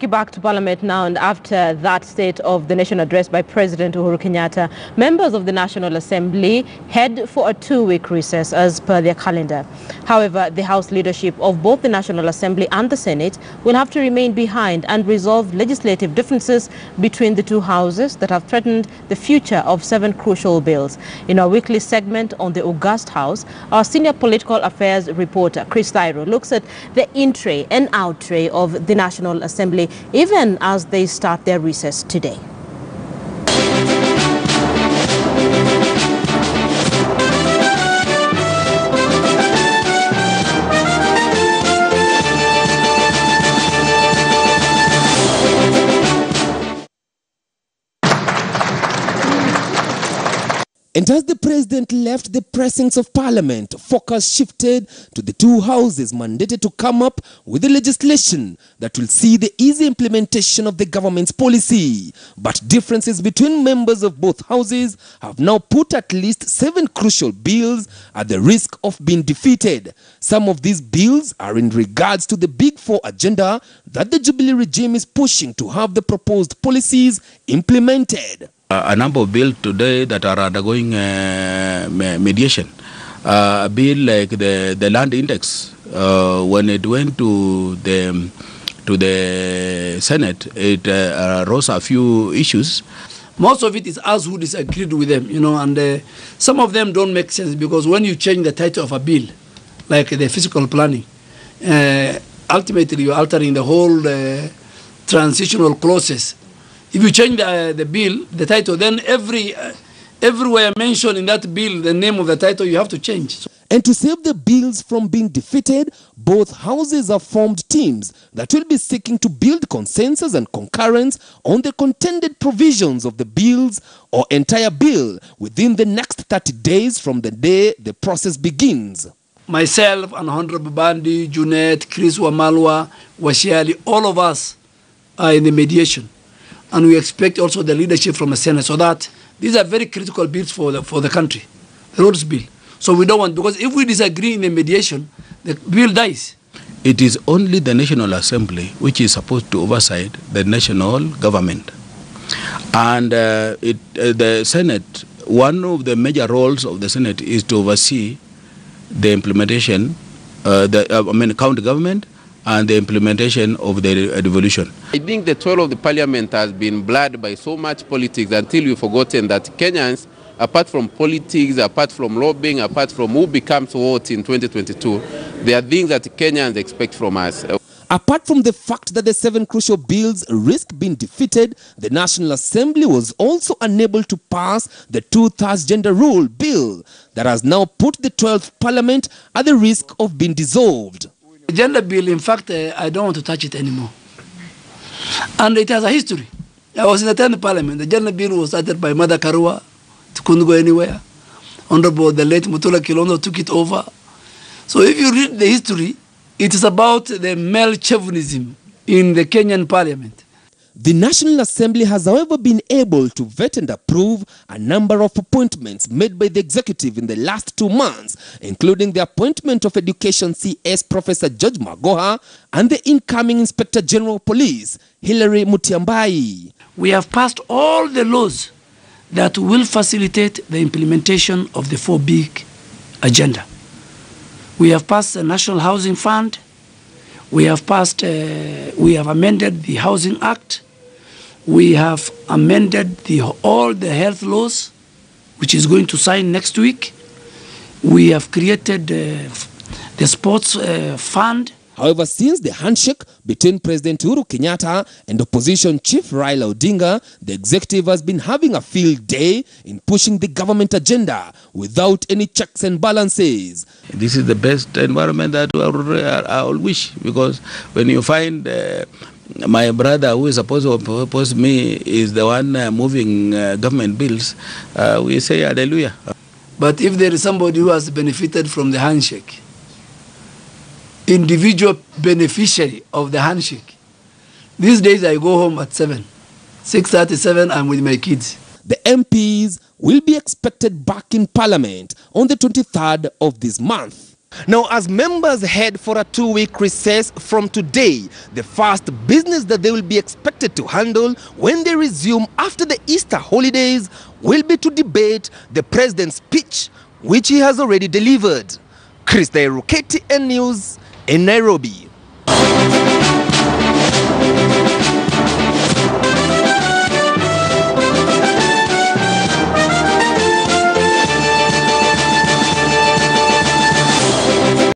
Back to Parliament now, and after that State of the Nation address by President Uhuru Kenyatta, members of the National Assembly head for a 2-week recess as per their calendar. However, the House leadership of both the National Assembly and the Senate will have to remain behind and resolve legislative differences between the two houses that have threatened the future of 7 crucial bills. In our weekly segment on the August House, our senior political affairs reporter Chris Thyro looks at the in-tray and out-tray of the National Assembly even as they start their recess today. And as the president left the precincts of Parliament, focus shifted to the two houses mandated to come up with the legislation that will see the easy implementation of the government's policy. But differences between members of both houses have now put at least 7 crucial bills at the risk of being defeated. Some of these bills are in regards to the Big Four agenda that the Jubilee regime is pushing to have the proposed policies implemented. A number of bills today that are undergoing mediation. A bill like the land index, when it went to the Senate, it rose a few issues. Most of it is us who disagreed with them, and some of them don't make sense because when you change the title of a bill, like the fiscal planning, ultimately you're altering the whole transitional clauses. If you change the bill, the title, then everywhere mentioned in that bill, the name of the title, you have to change. And to save the bills from being defeated, both houses have formed teams that will be seeking to build consensus and concurrence on the contended provisions of the bills or entire bill within the next 30 days from the day the process begins. Myself and Honorable Bandi, Junet, Chris Wamalwa, Washiali, all of us are in the mediation. And we expect also the leadership from the Senate, so that these are very critical bills for the country, the roads bill. So we don't want, because if we disagree in the mediation, the bill dies. It is only the National Assembly which is supposed to oversight the national government. And the Senate, one of the major roles of the Senate is to oversee the implementation, county government, and the implementation of the devolution. I think the toil of the parliament has been blurred by so much politics until we've forgotten that Kenyans, apart from politics, apart from lobbying, apart from who becomes what in 2022, there are things that Kenyans expect from us. Apart from the fact that the 7 crucial bills risk being defeated, the National Assembly was also unable to pass the 2/3 gender rule bill that has now put the 12th Parliament at the risk of being dissolved. The gender bill, in fact, I don't want to touch it anymore. And it has a history. I was in the 10th Parliament. The gender bill was started by Mother Karua. It couldn't go anywhere. Honorable the late Mutula Kilondo took it over. So if you read the history, it is about the male chauvinism in the Kenyan Parliament. The National Assembly has, however, been able to vet and approve a number of appointments made by the executive in the last 2 months, including the appointment of Education CS Professor George Magoha and the incoming Inspector General of Police, Hilary Mutiambai. We have passed all the laws that will facilitate the implementation of the 4 big agenda. We have passed the National Housing Fund. We have passed, we have amended the Housing Act. We have amended all the health laws, which is going to sign next week. We have created the sports fund. However, since the handshake between President Uhuru Kenyatta and opposition chief Raila Odinga, the executive has been having a field day in pushing the government agenda without any checks and balances. This is the best environment that I will wish, because when you find my brother who is supposed to oppose me is the one moving government bills, we say hallelujah. But if there is somebody who has benefited from the handshake, individual beneficiary of the handshake, these days I go home at 6:37, I'm with my kids. The MPs will be expected back in Parliament on the 23rd of this month. Now, as members head for a 2-week recess from today, the first business that they will be expected to handle when they resume after the Easter holidays will be to debate the president's speech, which he has already delivered. Chris Ruketi, N News in Nairobi.